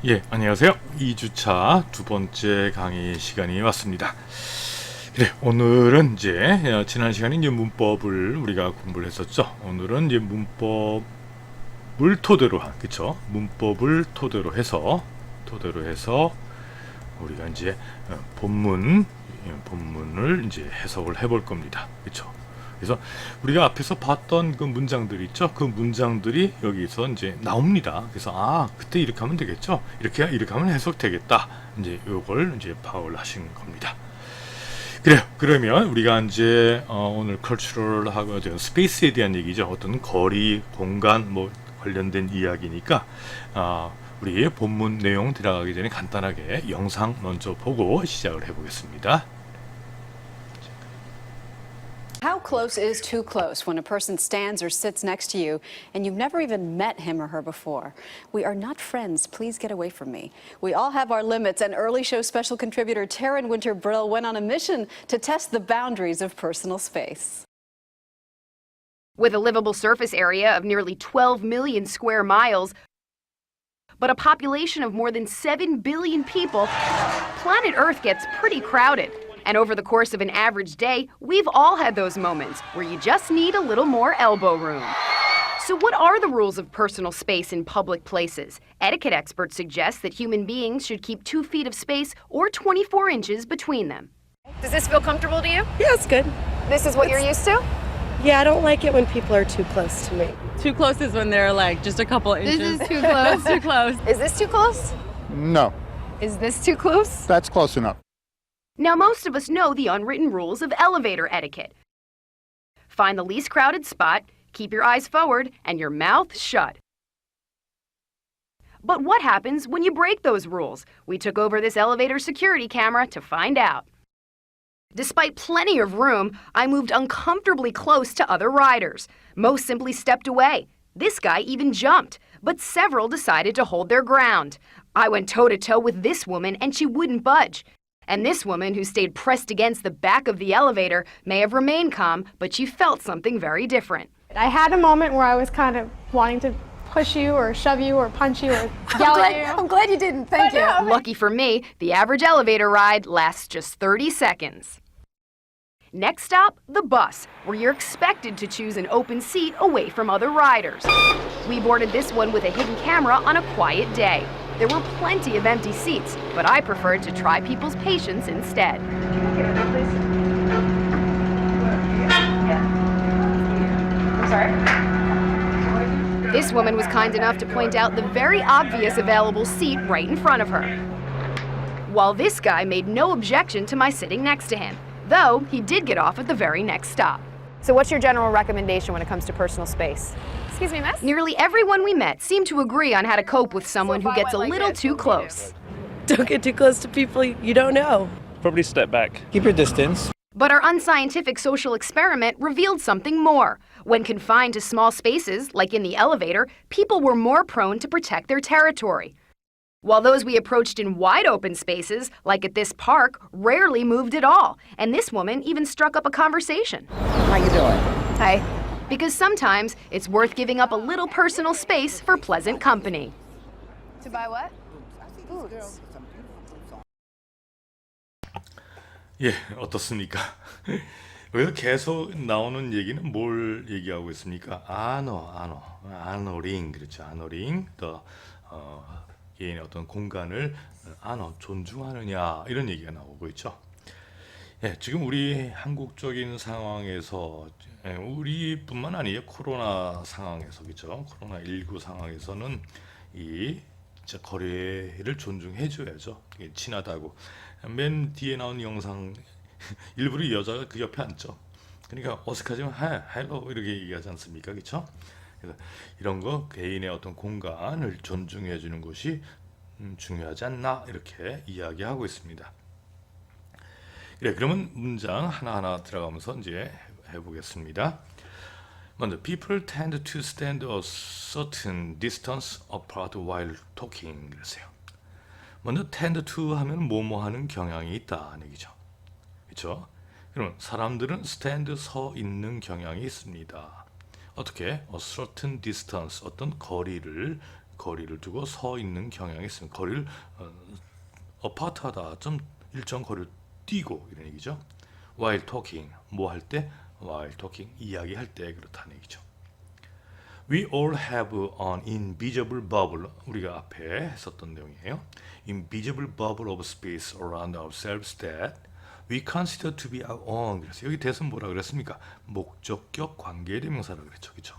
예, 안녕하세요. 2주차 두 번째 강의 시간이 왔습니다. 그래, 오늘은 이제 지난 시간에 이제 문법을 우리가 공부를 했었죠. 오늘은 이제 문법을 토대로 한, 그쵸? 문법을 토대로 해서 우리가 이제 본문을 이제 해석을 해볼 겁니다. 그쵸? 그래서 우리가 앞에서 봤던 그 문장들 있죠? 그 문장들이 여기서 이제 나옵니다. 그래서 그때 이렇게 하면 되겠죠? 이렇게 하면 해석되겠다. 이제 요걸 이제 파악을 하신 겁니다. 그래요. 그러면 우리가 이제 오늘 컬처럴하고 스페이스에 대한 얘기죠. 어떤 거리, 공간 뭐 관련된 이야기니까 우리 본문 내용 들어가기 전에 간단하게 영상 먼저 보고 시작을 해보겠습니다. How close is too close when a person stands or sits next to you and you've never even met him or her before? We are not friends. Please get away from me. We all have our limits, and early show special contributor Taryn Winter Brill went on a mission to test the boundaries of personal space. With a livable surface area of nearly 12 million square miles, but a population of more than 7 billion people, planet Earth gets pretty crowded. And over the course of an average day, we've all had those moments where you just need a little more elbow room. So what are the rules of personal space in public places? Etiquette experts suggest that human beings should keep 2 feet of space or 24 inches between them. Does this feel comfortable to you? Yeah, it's good. This is what you're used to? Yeah, I don't like it when people are too close to me. Too close is when they're like just a couple inches. This is too close. Too close. Is this too close? No, Is this too close? that's close enough. Now, most of us know the unwritten rules of elevator etiquette. Find the least crowded spot, keep your eyes forward, and your mouth shut. But what happens when you break those rules? We took over this elevator security camera to find out. Despite plenty of room, I moved uncomfortably close to other riders. Most simply stepped away. This guy even jumped, but several decided to hold their ground. I went toe-to-toe with this woman, and she wouldn't budge. And this woman, who stayed pressed against the back of the elevator, may have remained calm, but she felt something very different. I had a moment where I was kind of wanting to push you or shove you or punch you or yell at you. I'm glad you didn't. Thank you. Lucky for me, the average elevator ride lasts just 30 seconds. Next stop, the bus, where you're expected to choose an open seat away from other riders. We boarded this one with a hidden camera on a quiet day. There were plenty of empty seats, but I preferred to try people's patience instead. I'm sorry. This woman was kind enough to point out the very obvious available seat right in front of her, while this guy made no objection to my sitting next to him, though he did get off at the very next stop. So what's your general recommendation when it comes to personal space? Excuse me, miss? Nearly everyone we met seemed to agree on how to cope with someone who gets a little too close. Don't get too close to people you don't know. Probably step back. Keep your distance. But our unscientific social experiment revealed something more. When confined to small spaces, like in the elevator, people were more prone to protect their territory, while those we approached in wide open spaces, like at this park, rarely moved at all. And this woman even struck up a conversation. How you doing? Hi. Because sometimes it's worth giving up a little personal space for pleasant company. To buy what? Boots. 예, 어떻습니까? 여기서 계속 나오는 얘기는 뭘 얘기하고 있습니까? 아너링, 그렇죠. 아너링, 개인의 어떤 공간을 존중하느냐, 이런 얘기가 나오고 있죠. 예, 지금 우리 한국적인 상황에서, 우리뿐만 아니에요. 코로나 상황에서, 그렇죠. 코로나19 상황에서는 이 진짜 거리를 존중해줘야죠. 이게 친하다고. 맨 뒤에 나온 영상 일부러 이 여자가 그 옆에 앉죠. 그러니까 어색하지만 헬로 이렇게 얘기하지 않습니까? 그렇죠? 그래서 이런 거 개인의 어떤 공간을 존중해 주는 것이 중요하지 않나 이렇게 이야기하고 있습니다. 그래, 그러면 문장 하나하나 들어가면서 이제 해보겠습니다. 먼저 people tend to stand a certain distance apart while talking 그랬어요. 먼저 tend to 하면 뭐뭐 하는 경향이 있다는 얘기죠. 그렇죠? 그럼 사람들은 stand 서 있는 경향이 있습니다. 어떻게? A certain distance 어떤 거리를 거리를 두고 서 있는 경향이 있습니다. 거리를 어파트하다 좀 일정 거리를 뛰고 이런 얘기죠. while talking 뭐 할 때 while talking 이야기할 때 그렇다는 얘기죠. We all have an invisible bubble. 우리가 앞에 했었던 내용이에요. Invisible bubble of space around ourselves that we consider to be our own. 그래서 여기 대선 뭐라 그랬습니까? 목적격 관계대명사라 그랬죠, 그렇죠?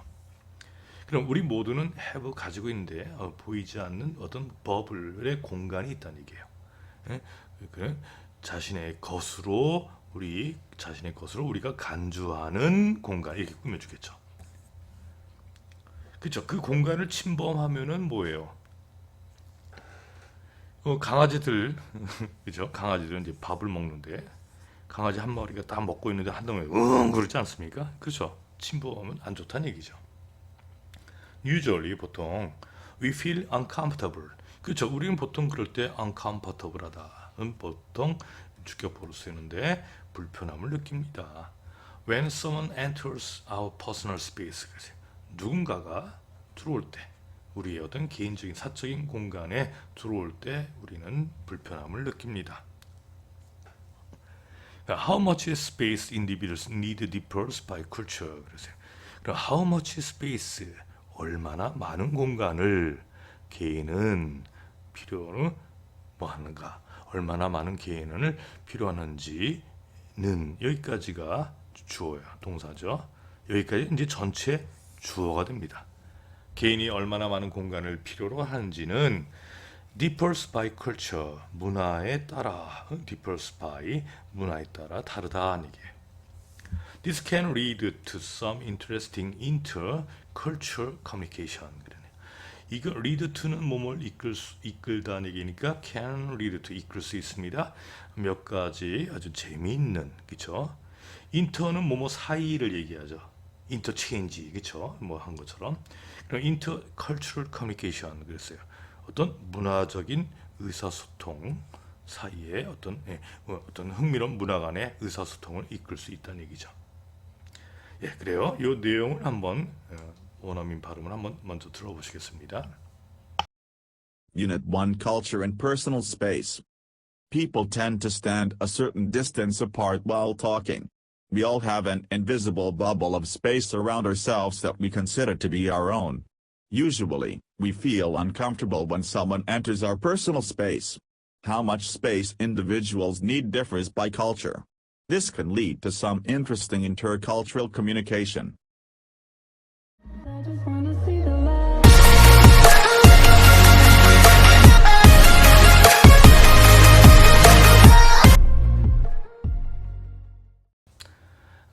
그럼 우리 모두는 have 가지고 있는데 보이지 않는 어떤 버블의 공간이 있다는 얘기예요. 예? 그 자신의 것으로 우리가 간주하는 공간 이렇게 꾸며주겠죠. 그렇죠. 그 공간을 침범하면은 뭐예요? 강아지들 그죠? 강아지들은 이제 밥을 먹는데 강아지 한 마리가 다 먹고 있는데 한 덩이 그러지 않습니까? 그렇죠. 침범하면 안 좋다는 얘기죠. Usually 보통 we feel uncomfortable. 그렇죠. 우리는 보통 그럴 때 uncomfortable하다는 보통 주격보로 쓰이는데 불편함을 느낍니다. When someone enters our personal space. 누군가가 들어올 때 우리의 어떤 개인적인 사적인 공간에 들어올 때 우리는 불편함을 느낍니다. How much space individuals need differs by culture. 그래서 그럼 how much space 얼마나 많은 공간을 개인은 필요로 뭐 하는가? 얼마나 많은 개인을 필요하는지는 여기까지가 주어요. 동사죠. 여기까지 이제 전체 주어가 됩니다. 개인이 얼마나 많은 공간을 필요로 하는지는 differs by culture, 문화에 따라 differs by 문화에 따라 다르다는 얘기예요. This can lead to some interesting inter-cultural communication. 그러네요. 이거 lead to는 뭐뭘 이끌다는 얘기니까 can lead to 이끌 수 있습니다. 몇 가지 아주 재미있는 그렇죠? 인터는 뭐뭐 사이를 얘기하죠. interchange 그렇죠? 뭐 한 것처럼. 그럼 intercultural communication 그랬어요. 어떤 문화적인 의사소통 사이에 어떤 흥미로운 문화 간의 의사소통을 이끌 수 있다는 얘기죠. 예, 그래요. 이 내용을 한번 원어민 발음을 한번 먼저 들어보시겠습니다. Unit 1 Culture and Personal Space. People tend to stand a certain distance apart while talking. We all have an invisible bubble of space around ourselves that we consider to be our own. Usually, we feel uncomfortable when someone enters our personal space. How much space individuals need differs by culture. This can lead to some interesting intercultural communication.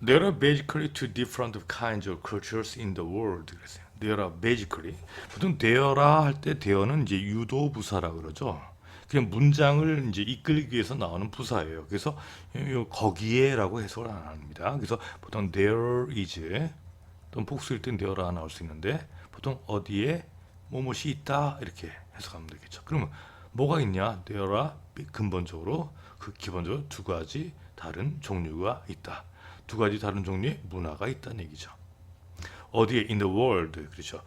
There are basically two different kinds of cultures in the world. 그랬어요. There are basically 보통 there라 할 때 there는 이제 유도 부사라 그러죠. 그냥 문장을 이제 이끌기 위해서 나오는 부사예요. 그래서 거기에라고 해석을 안 합니다. 그래서 보통 there is 또는 복수일 땐 there라 나올 수 있는데 보통 어디에 뭐뭇이 있다 이렇게 해석하면 되겠죠. 그러면 뭐가 있냐? there라 근본적으로 기본적으로 두 가지 다른 종류가 있다. 두 가지 다른 종류의 문화가 있다는 얘기죠. 어디에 in the world 그렇죠.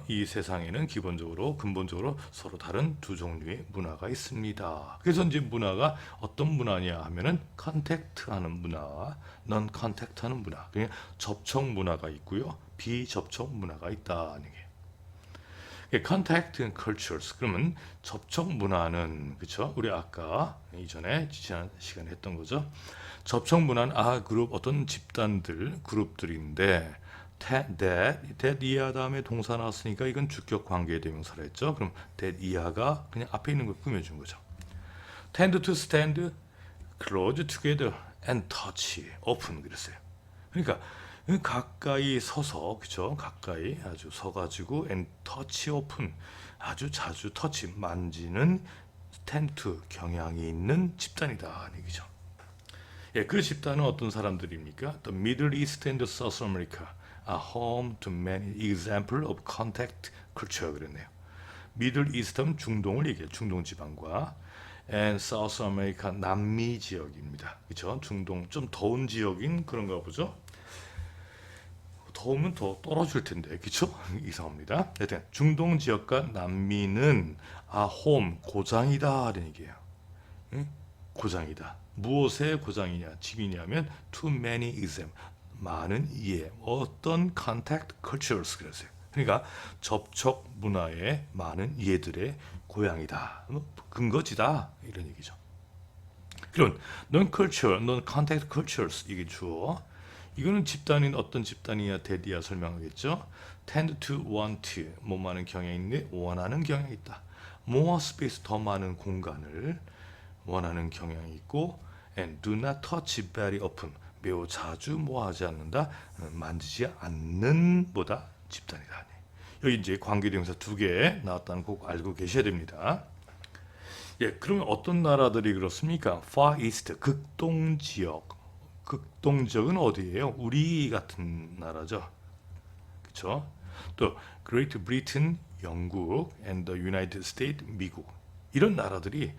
이 세상에는 기본적으로 근본적으로 서로 다른 두 종류의 문화가 있습니다. 그래서 이제 문화가 어떤 문화냐 하면은 컨택트하는 문화와 non 컨택트하는 문화. 그냥 접촉 문화가 있고요. 비접촉 문화가 있다는 얘기예요. contact cultures 그러면 접촉 문화는 그렇죠. 우리 아까 이전에 지난 시간에 했던 거죠. 접촉 문화는 그룹 어떤 집단들 그룹들인데 that 이하 다음에 동사 나왔으니까 이건 주격 관계 대명사라 했죠. 그럼 that 이하가 그냥 앞에 있는 걸 꾸며준 거죠. tend to stand close together and touch open 그랬어요. 그러니까 가까이 서서 그죠? 가까이 아주 서가지고 and touch open 아주 자주 터치 만지는 tend to 경향이 있는 집단이다 얘기죠. 예, 그 집단은 어떤 사람들입니까? The Middle East and South America are home to many examples of contact culture 그랬네요. Middle East는 중동을 얘기해요. 중동 지방과 and South America 남미 지역입니다. 그렇죠? 중동 좀 더운 지역인 그런가 보죠. 더우면 더 떨어질 텐데, 그쵸? 이상합니다. 하여튼 중동 지역과 난민은 home, 고장이다 이런 얘기예요. 응? 고장이다. 무엇의 고장이냐? 직이냐면 too many exam, 많은 이해, 어떤 contact cultures 그랬어요. 그러니까 접촉 문화의 많은 이해들의 고향이다, 근거지다 이런 얘기죠. 그럼 non-culture, non-contact cultures 이게 주어. 이거는 집단인 어떤 집단이냐 대디야 설명하겠죠. tend to want, 뭐 많은 경향이 있는데 원하는 경향이 있다. more space, 더 많은 공간을 원하는 경향이 있고 and do not touch very often, 매우 자주 뭐 하지 않는다, 만지지 않는 보다 집단이다. 여기 이제 관계대명사 2개 나왔다는 거 꼭 알고 계셔야 됩니다. 예, 그러면 어떤 나라들이 그렇습니까? Far East, 극동 지역. 극동 지역은 어디예요? 우리 같은 나라죠. 그렇죠? 또 Great Britain, 영국, and the United States, 미국. 이런 나라들이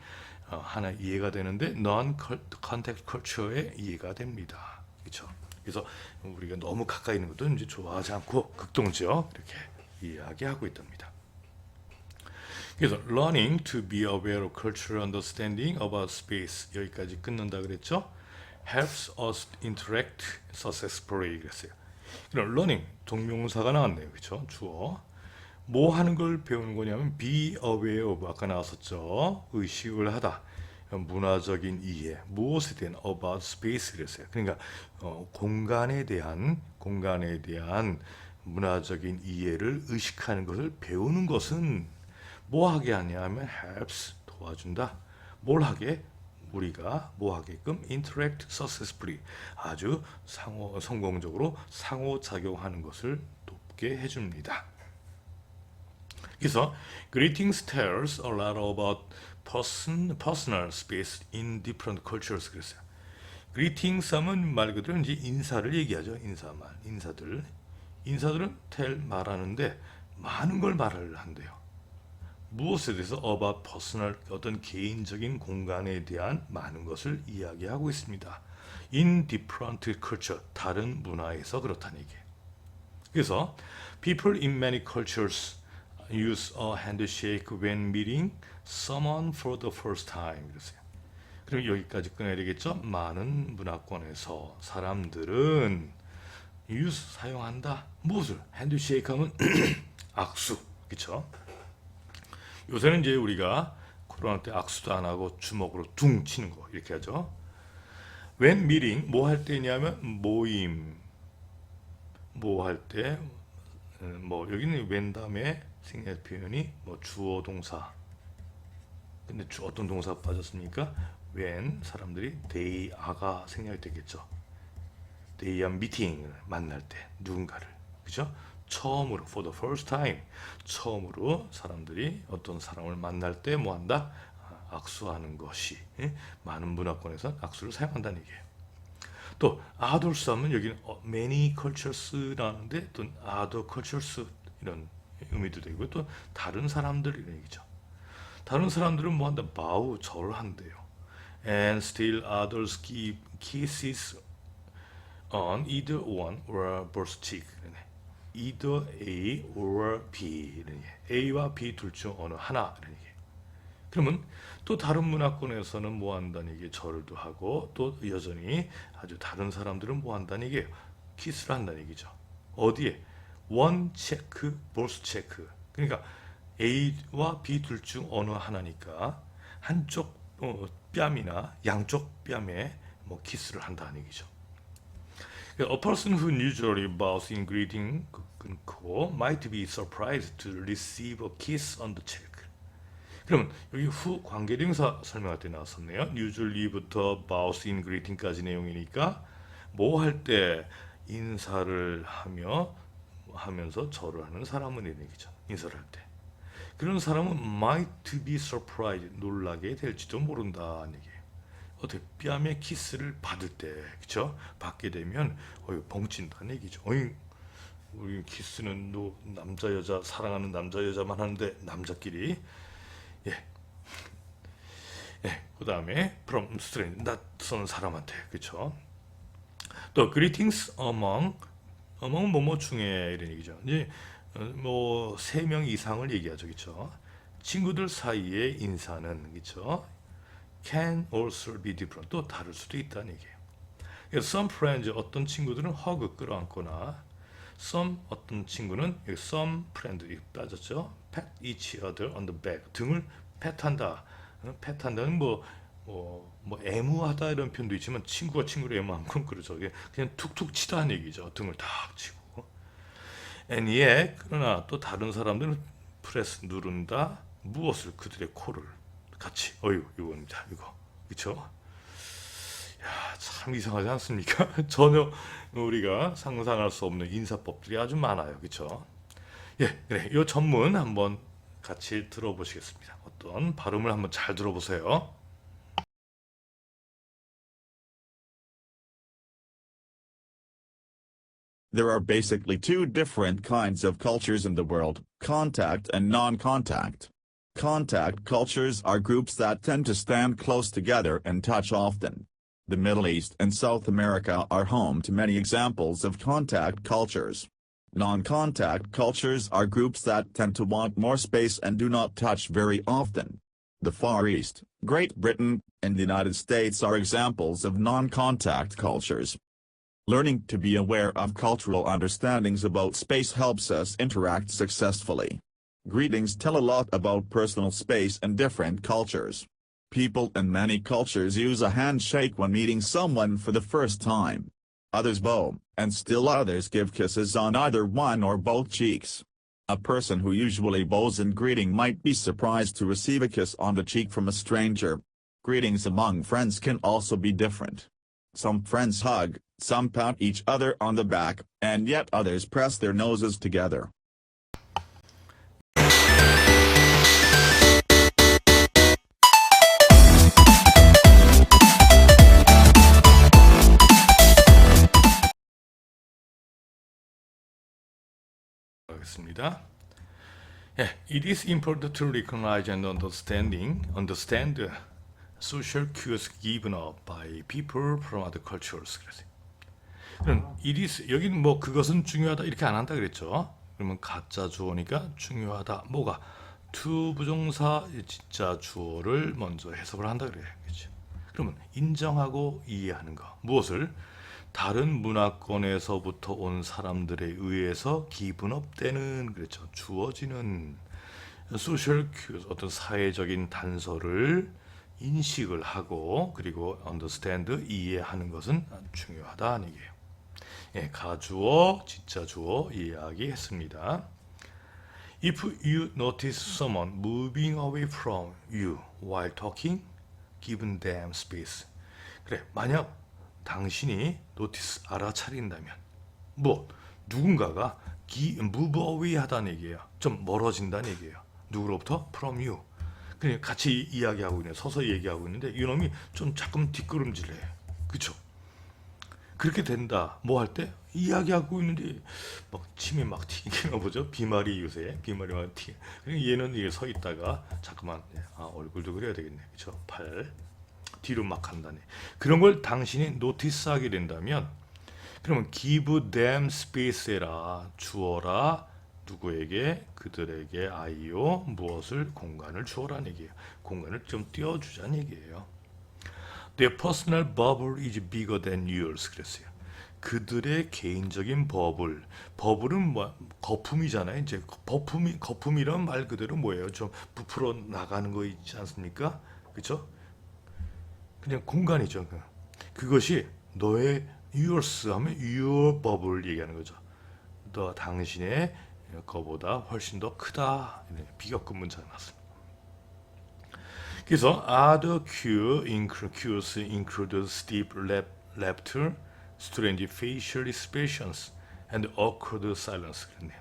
하나 이해가 되는데 non-contact culture에 이해가 됩니다. 그렇죠? 그래서 우리가 너무 가까이 있는 것도 이제 좋아하지 않고 극동 지역 이렇게 이야기하고 있답니다. 그래서 learning to be aware of cultural understanding about space, 여기까지 끊는다 그랬죠. helps us interact successfully 그랬어요. 그럼 learning 동명사가 나왔네요. 그렇죠? 주어. 뭐 하는 걸 배우는 거냐면 be aware of, 아까 나왔었죠. 의식을 하다. 문화적인 이해, 무엇에 대한 about space 그랬어요. 그러니까 공간에 대한 문화적인 이해를 의식하는 것을 배우는 것은 뭐 하게 하냐 하면 helps, 도와준다. 뭘 하게? 우리가 뭐 하게끔 interact successfully, 아주 성공적으로 상호작용하는 것을 돕게 해줍니다. 그래서 greetings tells a lot about personal space in different cultures 그랬어요. greetings 하면 말 그대로 이제 인사를 얘기하죠. 인사들은 tell, 말하는데 많은 걸 말을 한대요. 무엇에 대해서 about personal, 어떤 개인적인 공간에 대한 많은 것을 이야기하고 있습니다. in different culture, 다른 문화에서 그렇다는 얘기예요. 그래서 people in many cultures use a handshake when meeting someone for the first time. 그랬어요. 그럼 여기까지 끊어야 되겠죠? 많은 문화권에서 사람들은 use, 사용한다. 무엇을? 핸드쉐이크 하면 악수. 그렇죠? 요새는 이제 우리가 코로나 때 악수도 안 하고 주먹으로 둥 치는 거 이렇게 하죠. when meeting, 뭐 할 때냐면 모임, 뭐 할 때, 뭐 여기는 when 다음에 생략 표현이 뭐 주어 동사. 근데 어떤 동사 빠졌습니까? when 사람들이 they are가 생략이 되겠죠. they are meeting을 만날 때 누군가를, 그죠? 처음으로 for the first time, 처음으로 사람들이 어떤 사람을 만날 때 뭐 한다? 악수하는 것이, 많은 문화권에서 악수를 사용한다는 얘기예요. 또 others 하면 여기는 many cultures라는데 또 other cultures 이런 의미도 되고 또 다른 사람들 이런 얘기죠. 다른 사람들은 뭐 한다? bow, 절을 한대요. and still others give kisses on either one or both cheek. either A or B, A와 B 둘 중 어느 하나. 그러면 또 다른 문화권에서는 뭐 한다는 얘기? 절도 하고 또 여전히 아주 다른 사람들은 뭐 한다는 얘기예요? 키스를 한다는 얘기죠. 어디에? one cheek, both cheek. 그러니까 A와 B 둘 중 어느 하나니까 한쪽 뺨이나 양쪽 뺨에 뭐 키스를 한다는 얘기죠. A person who usually bows in greeting 끊고 might be surprised to receive a kiss on the cheek. 그러면 여기 후 관계대명사 설명할 때 나왔었네요. usually부터 bows in greeting까지 내용이니까 뭐 할 때 인사를 하면서 절을 하는 사람은 이런 얘기죠. 인사를 할 때. 그런 사람은 might be surprised, 놀라게 될지도 모른다는 얘기예요. 어떻게 뺨에 키스를 받을 때, 그렇죠? 받게 되면 벙찐다는 얘기죠. 우리 키스는 남자 여자 사랑하는 남자 여자만 하는데 남자끼리, 그다음에 from stranger, 낯선 사람한테, 그렇죠? 또 greetings among 뭐뭐 중에 이런 얘기죠. 이제 뭐 3명 이상을 얘기하죠, 그렇죠? 친구들 사이의 인사는 그렇죠? Can also be different. 또 다를 수도 있다는 얘기예요. Some friends 어떤 친구들은 허그 끌어안거나 some 어떤 친구는 some friend 이 빠졌죠. pat each other on the back 등을 pat한다. pat한다는 뭐 애무하다 이런 표현도 있지만 친구가 친구를 애무한 건 그러죠. 그냥 툭툭 치다는 얘기죠. 등을 탁 치고. And yet 그러나 또 다른 사람들은 press 누른다. 무엇을 그들의 코를 같이. 이겁니다. 이거 그렇죠? 야, 참 이상하지 않습니까? 전혀 우리가 상상할 수 없는 인사법들이 아주 많아요. 그렇죠? 예, 그래. 이 전문 한번 같이 들어보시겠습니다. 어떤 발음을 한번 잘 들어보세요. There are basically two different kinds of cultures in the world, contact and non-contact. Contact cultures are groups that tend to stand close together and touch often. The Middle East and South America are home to many examples of contact cultures. Non-contact cultures are groups that tend to want more space and do not touch very often. The Far East, Great Britain, and the United States are examples of non-contact cultures. Learning to be aware of cultural understandings about space helps us interact successfully. Greetings tell a lot about personal space and different cultures. People in many cultures use a handshake when meeting someone for the first time. Others bow, and still others give kisses on either one or both cheeks. A person who usually bows in greeting might be surprised to receive a kiss on the cheek from a stranger. Greetings among friends can also be different. Some friends hug, some pat each other on the back, and yet others press their noses together. 하겠습니다. It is important to recognize and understand the social cues given up by people from other cultures. 그럼 it is 여기는 뭐 그것은 중요하다 이렇게 안 한다 그랬죠. 그러면 가짜 주어니까 중요하다. 뭐가 to 부정사 진짜 주어를 먼저 해석을 한다 그래야겠죠. 그러면 인정하고 이해하는 거 무엇을 다른 문화권에서부터 온 사람들에 의해서 기분업되는 그렇죠. 주어지는 소셜 큐 어떤 사회적인 단서를 인식을 하고 그리고 understand 이해하는 것은 중요하다는 얘기예요. 예, 가주어, 진짜 주어 이야기했습니다. If you notice someone moving away from you while talking, give them space. 그래, 만약 당신이 notice 알아차린다면 뭐 누군가가 move away 하다는 얘기예요. 좀 멀어진다는 얘기예요. 누구로부터? From you. 그냥 같이 이야기하고 있는 서서 얘기하고 있는데 이놈이 좀 자꾸 뒷걸음질해. 그렇죠? 그렇게 된다. 뭐 할 때 이야기하고 있는데 막 침이 막 튀기나 보죠. 비말이 요새 비말이 막 튀. 얘는 이게 서 있다가 자꾸만 얼굴도 그려야 되겠네. 그렇죠? 팔 뒤로 막 간다네. 그런 걸 당신이 노티스하게 된다면 그러면 give them space라 주어라 누구에게 그들에게 아이요 무엇을 공간을 주어라는 얘기예요. 공간을 좀 띄워주자는 얘기예요. Their personal bubble is bigger than yours 그랬어요. 그들의 개인적인 버블은 뭐 거품이잖아요. 이제 거품이란 말 그대로 뭐예요? 좀 부풀어 나가는 거 있지 않습니까? 그렇죠? 그냥 공간이죠. 그것이 너의 yours 하면 your bubble 얘기하는 거죠. 너 당신의 거보다 훨씬 더 크다. 비교급 문자가 나왔습니다. 그래서 other cues include steep laughter, strange facial expressions, and awkward silence. 그랬네요.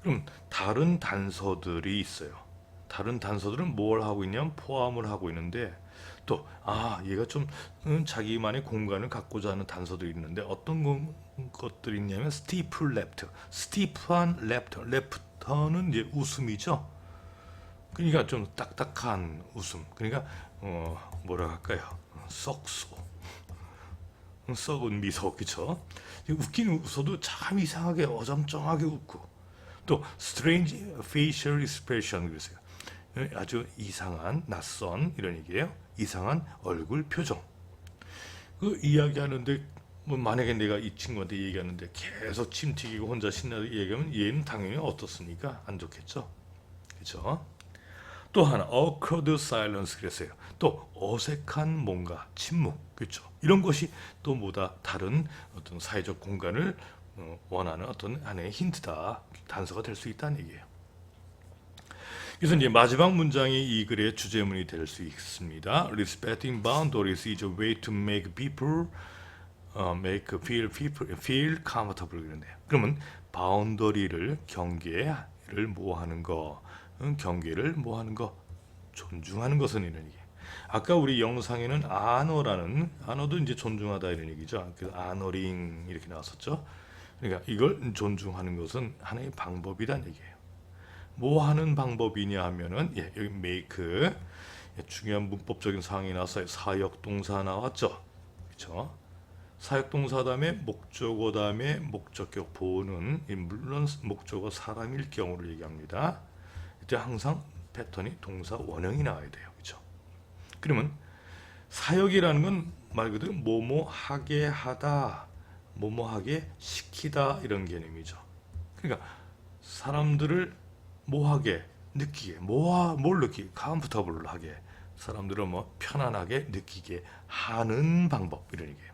그럼 다른 단서들이 있어요. 다른 단서들은 뭘 하고 있냐면 포함을 하고 있는데 또 얘가 좀 자기만의 공간을 갖고자 하는 단서들이 있는데 어떤 것들이 있냐면 steep laughter, steep한 laughter, laughter는 이제 웃음이죠. 그러니까 좀 딱딱한 웃음. 그러니까 뭐라 할까요? 썩소. 썩은 미소, 그쵸? 웃긴 웃어도 참 이상하게 어정쩡하게 웃고, 또 strange facial expression 그랬어요. 아주 이상한, 낯선 이런 얘기예요. 이상한 얼굴 표정. 그 이야기하는데 뭐 만약에 내가 이 친구한테 얘기하는데 계속 침 튀기고 혼자 신나게 얘기하면 얘는 당연히 어떻습니까? 안 좋겠죠. 그렇죠? 또 하나 awkward silence 그랬어요. 또 어색한 뭔가 침묵, 그렇죠? 이런 것이 또 뭐다 다른 어떤 사회적 공간을 원하는 어떤 하나의 힌트다, 단서가 될 수 있다는 얘기예요. 그래서 이제 마지막 문장이 이 글의 주제문이 될 수 있습니다. Respecting boundaries is a way to make people feel comfortable 그런데요. 그러면 바운더리를 경계를 뭐하는 거, 경계를 뭐하는 거, 존중하는 것은 이런 얘기. 아까 우리 영상에는 아너도 이제 존중하다 이런 얘기죠. 그 아너링 이렇게 나왔었죠. 그러니까 이걸 존중하는 것은 하나의 방법이란 얘기예요. 뭐 하는 방법이냐 하면은 여기 make 중요한 문법적인 상황이 나왔어요. 사역동사 나왔죠. 그렇죠? 사역동사 다음에 목적어 다음에 목적격 보는, 물론 목적어 사람일 경우를 얘기합니다. 이때 항상 패턴이 동사 원형이 나와야 돼요. 그렇죠? 그러면 사역이라는 건 말 그대로 뭐뭐 하게 하다, 뭐뭐 하게 시키다 이런 개념이죠. 그러니까 사람들을 뭐하게 느끼게, 뭘 느끼게, 컴포터블 하게, 사람들을 뭐 편안하게 느끼게 하는 방법 이런 얘기예요.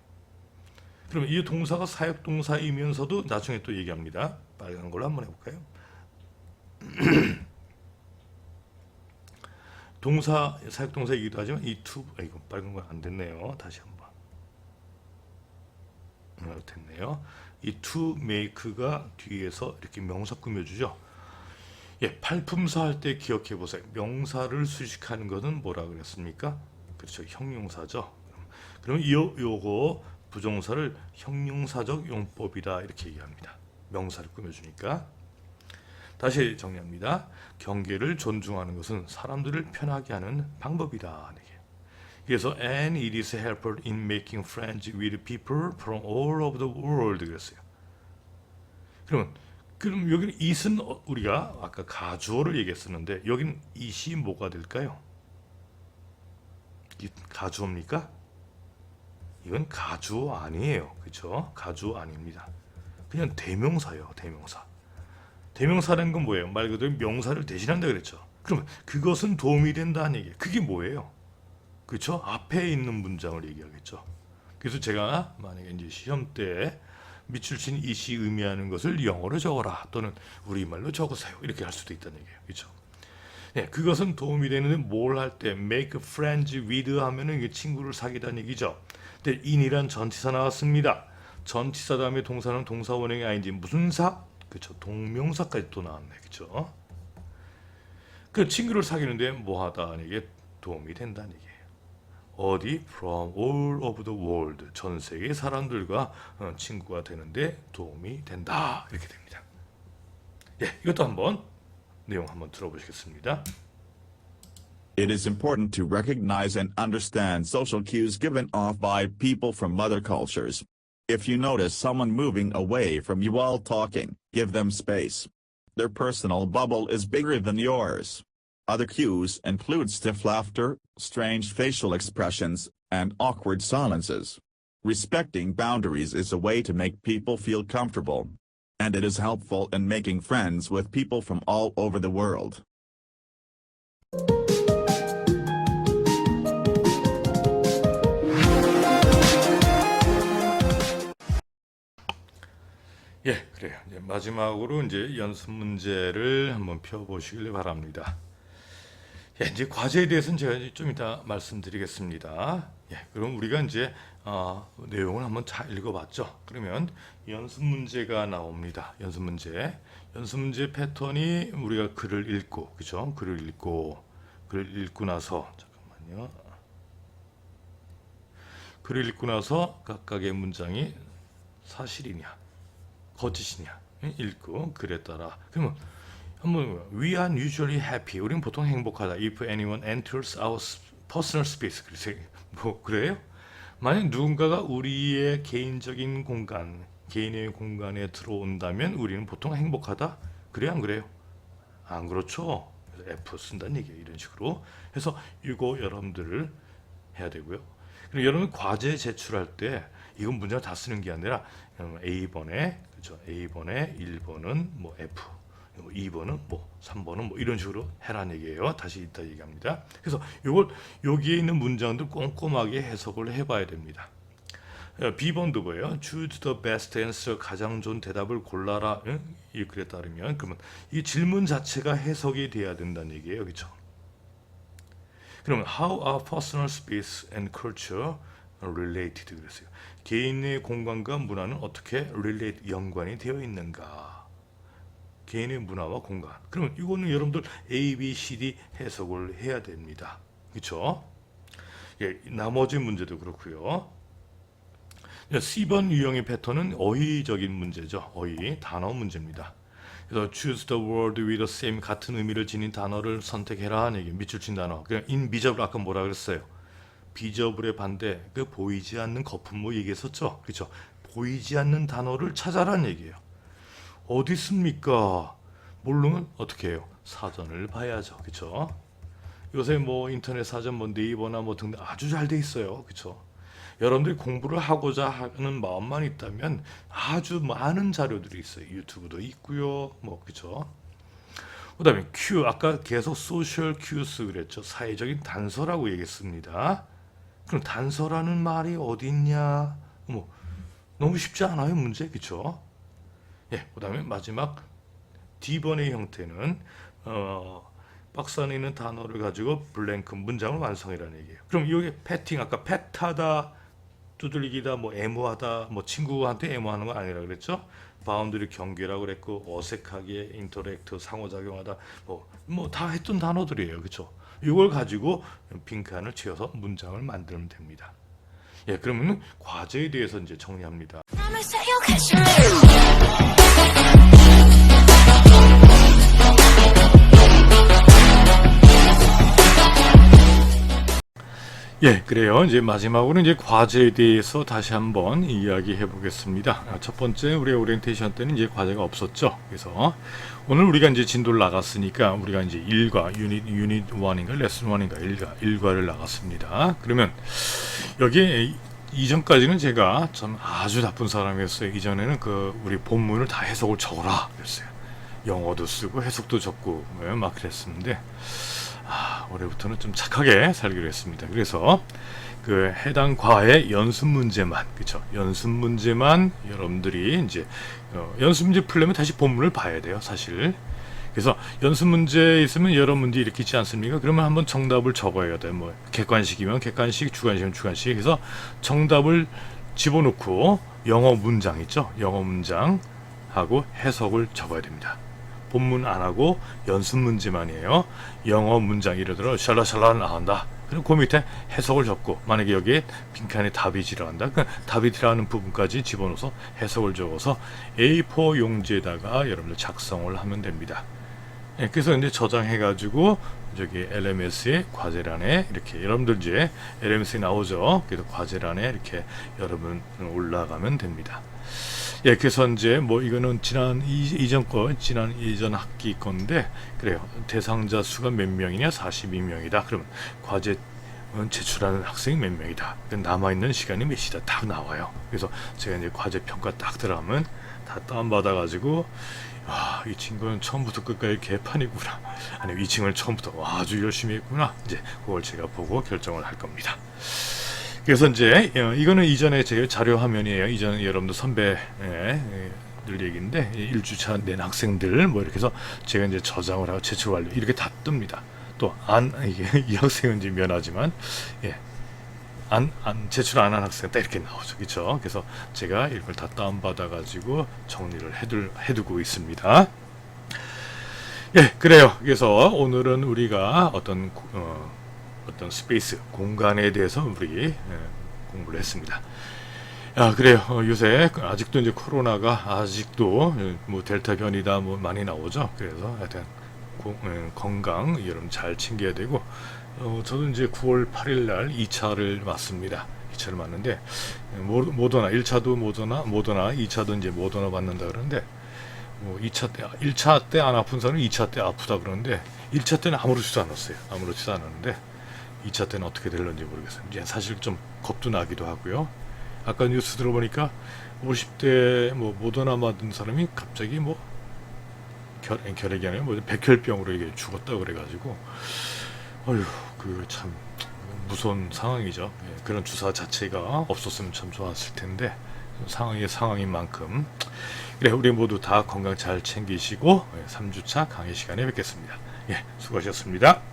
그럼 이 동사가 사역동사이면서도 나중에 또 얘기합니다. 빨간 걸로 한번 해볼까요? 동사, 사역동사이기도 하지만 이 to, 이거 빨간 건 안 됐네요. 다시 한번. 됐네요. 이 to make가 뒤에서 이렇게 명사 꾸며주죠. 팔품사 할 때 기억해 보세요. 명사를 수식하는 것은 뭐라 그랬습니까? 그렇죠. 형용사죠. 그러면 요거 부정사를 형용사적 용법이다 이렇게 얘기합니다. 명사를 꾸며주니까. 다시 정리합니다. 경계를 존중하는 것은 사람들을 편하게 하는 방법이다. 그래서 and it is helpful in making friends with people from all over the world 그랬어요. 그럼 여기는 it은 우리가 아까 가주어를 얘기했었는데 여기는 it이 뭐가 될까요? it 가주어입니까? 이건 가주어 아니에요. 그렇죠? 가주어 아닙니다. 그냥 대명사예요. 대명사. 대명사라는 건 뭐예요? 말 그대로 명사를 대신한다 그랬죠. 그러면 그것은 도움이 된다는 얘기예요. 그게 뭐예요? 그렇죠? 앞에 있는 문장을 얘기하겠죠. 그래서 제가 만약에 이제 시험 때 밑줄 친 it이 의미하는 것을 영어로 적어라 또는 우리말로 적으세요 이렇게 할 수도 있다는 얘기예요. 그렇죠? 네, 그것은 도움이 되는데 뭘 할 때 make friends with 하면은 이게 친구를 사귀다는 얘기죠. 근데 in이란 전치사 나왔습니다. 전치사 다음에 동사는 동사 원형이 아닌지 무슨 사? 그렇죠. 동명사까지 또 나왔네. 그렇죠? 그 친구를 사귀는데 뭐 하다 이게 도움이 된다는 얘기예요. 어디? From all over the world. 전 세계 사람들과 친구가 되는데 도움이 된다. 이렇게 됩니다. 이것도 한번 내용 한번 들어보시겠습니다. It is important to recognize and understand social cues given off by people from other cultures. If you notice someone moving away from you while talking, give them space. Their personal bubble is bigger than yours. Other cues include stiff laughter, strange facial expressions, and awkward silences. Respecting boundaries is a way to make people feel comfortable. And it is helpful in making friends with people from all over the world. 그래요. 이제 마지막으로 이제 연습 문제를 한번 펴보시길 바랍니다. 이제 과제에 대해서는 제가 이제 좀 이따 말씀드리겠습니다. 그럼 우리가 이제 내용을 한번 잘 읽어봤죠. 그러면 연습 문제가 나옵니다. 연습 문제 패턴이 우리가 글을 읽고, 그죠? 글을 읽고 나서 잠깐만요. 글을 읽고 나서 각각의 문장이 사실이냐, 거짓이냐 읽고 글에 따라 그러면 한번 we are usually happy 우리는 보통 행복하다 if anyone enters our personal space 그래서 뭐 그래요? 만약 누군가가 우리의 개인적인 공간, 개인의 공간에 들어온다면 우리는 보통 행복하다? 그래요, 안 그래요? 안 그렇죠? 그래서 F 쓴다는 얘기예요. 이런 식으로 해서 이거 여러분들을 해야 되고요. 그리고 여러분 과제 제출할 때 이건 문제를 다 쓰는 게 아니라 A번에 그렇죠? A번에 1번은 뭐 F, 2번은 뭐 3번은 뭐 이런 식으로 해라는 얘기예요. 다시 이따 얘기합니다. 그래서 이걸 여기에 있는 문장들 꼼꼼하게 해석을 해봐야 됩니다. B번도 뭐예요? Choose the best answer, 가장 좋은 대답을 골라라. 이 글에 따르면 그러면 이 질문 자체가 해석이 돼야 된다는 얘기예요, 그렇죠? 그러면 how are personal space and culture related 그랬어요. 개인의 공간과 문화는 어떻게 relate 연관이 되어 있는가? 개인의 문화와 공간. 그러면 이거는 여러분들 A, B, C, D 해석을 해야 됩니다. 그렇죠? 예, 나머지 문제도 그렇고요. C번 유형의 패턴은 어휘적인 문제죠. 어휘, 단어 문제입니다. 그래서 choose the word with the same 같은 의미를 지닌 단어를 선택해라 하는 얘기. 밑줄 친 단어. 그냥 인비저블 아까 뭐라 그랬어요? 비저블의 반대, 그 보이지 않는 거품 뭐 얘기했었죠. 그렇죠? 보이지 않는 단어를 찾아라는 얘기예요. 어디 있습니까? 모르면 어떻게 해요? 사전을 봐야죠. 그렇죠? 요새 뭐 인터넷 사전 뭐 네이버나 뭐 등등 아주 잘 돼 있어요. 그렇죠? 여러분들이 공부를 하고자 하는 마음만 있다면 아주 많은 자료들이 있어요. 유튜브도 있고요. 뭐 그렇죠? 그다음에 Q 아까 계속 소셜 큐스 그랬죠. 사회적인 단서라고 얘기했습니다. 그럼 단서라는 말이 어디 있냐? 뭐 너무 쉽지 않아요, 문제. 그렇죠? 예. 그다음에 마지막 D번의 형태는 박스 안에 있는 단어를 가지고 블랭크 문장을 완성이라는 얘기예요. 그럼 이게 패팅 아까 팻하다, 두들기다, 뭐 애무하다, 뭐 친구한테 애무하는 거 아니라 그랬죠? 바운드리 경계라고 그랬고 어색하게 인터랙트 상호작용하다 뭐 다 했던 단어들이에요. 그렇죠? 이걸 가지고 빈칸을 채워서 문장을 만들면 됩니다. 예, 그러면 과제에 대해서 이제 정리합니다. 예, 그래요. 이제 마지막으로 이제 과제에 대해서 다시 한번 이야기해 보겠습니다. 첫 번째 우리 오리엔테이션 때는 이제 과제가 없었죠. 그래서 오늘 우리가 이제 진도를 나갔으니까 우리가 이제 1과 유닛 1인가 레슨 1인가 1과를 나갔습니다. 그러면 여기에 이전까지는 제가 전 아주 나쁜 사람이었어요. 이전에는 그 우리 본문을 다 해석을 적어라 그랬어요. 영어도 쓰고 해석도 적고 막 그랬었는데 올해부터는 좀 착하게 살기로 했습니다. 그래서 그 해당 과의 연습 문제만, 그렇죠? 연습 문제만 여러분들이 이제 연습 문제 풀려면 다시 본문을 봐야 돼요, 사실. 그래서 연습 문제 있으면 여러 문제 이렇게 있지 않습니까? 그러면 한번 정답을 적어야 돼요. 뭐 객관식이면 객관식, 주관식이면 주관식. 그래서 정답을 집어넣고 영어 문장 있죠? 영어 문장하고 해석을 적어야 됩니다. 본문 안 하고 연습 문제만이에요. 영어 문장 예를 들어 샬라샬라 나온다. 그리고 그 밑에 해석을 적고 만약에 여기에 빈칸에 답이 들어간다. 그 답이 들어가는 부분까지 집어넣어서 해석을 적어서 A4 용지에다가 여러분들 작성을 하면 됩니다. 예, 그래서 이제 저장해가지고 저기 LMS의 과제란에 이렇게 여러분들 이제 LMS에 나오죠. 그래서 과제란에 이렇게 여러분 올라가면 됩니다. 예, 그래서 이제 뭐 이거는 지난 이전 학기 건데 그래요. 대상자 수가 몇 명이냐? 42명이다. 그러면 과제 제출하는 학생이 몇 명이다. 남아있는 시간이 몇이다. 딱 나와요. 그래서 제가 이제 과제 평가 딱 들어가면 다 다운받아가지고 이 친구는 처음부터 끝까지 개판이구나. 아니, 이 친구는 처음부터 아주 열심히 했구나. 이제 그걸 제가 보고 결정을 할 겁니다. 그래서 이제 이거는 이전에 제 자료 화면이에요. 이전 여러분들 선배들 얘기인데 1주차 낸 학생들 뭐 이렇게 해서 제가 이제 저장을 하고 제출 완료 이렇게 다 뜹니다. 또 이게 이 학생은 이제 면하지만 제출 안 한 학생 딱 이렇게 나오죠. 그렇죠? 그래서 제가 이걸 다 다운받아 가지고 정리를 해두고 있습니다. 예, 그래요. 그래서 오늘은 우리가 어떤 스페이스, 공간에 대해서 우리 공부를 했습니다. 그래요. 요새 아직도 이제 코로나가 아직도 뭐 델타 변이다 뭐 많이 나오죠. 그래서 하여튼 건강 여러분 잘 챙겨야 되고 저도 이제 9월 8일 날 2차를 맞습니다. 2차를 맞는데 모더나 1차도 모더나 2차도 이제 모더나 맞는다 그러는데 1차 때 안 아픈 사람은 2차 때 아프다 그러는데 1차 때는 아무렇지도 않았어요. 아무렇지도 않았는데 2차 때는 어떻게 될런지 모르겠어요. 이제 사실 좀 겁도 나기도 하고요. 아까 뉴스 들어보니까 50대 모더나 맞은 사람이 갑자기 결핵이 아니라 백혈병으로 이게 죽었다 그래가지고 어휴 그 참 무서운 상황이죠. 예, 그런 주사 자체가 없었으면 참 좋았을 텐데 상황이 상황인 만큼 그래 우리 모두 다 건강 잘 챙기시고 3주차 강의 시간에 뵙겠습니다. 예, 수고하셨습니다.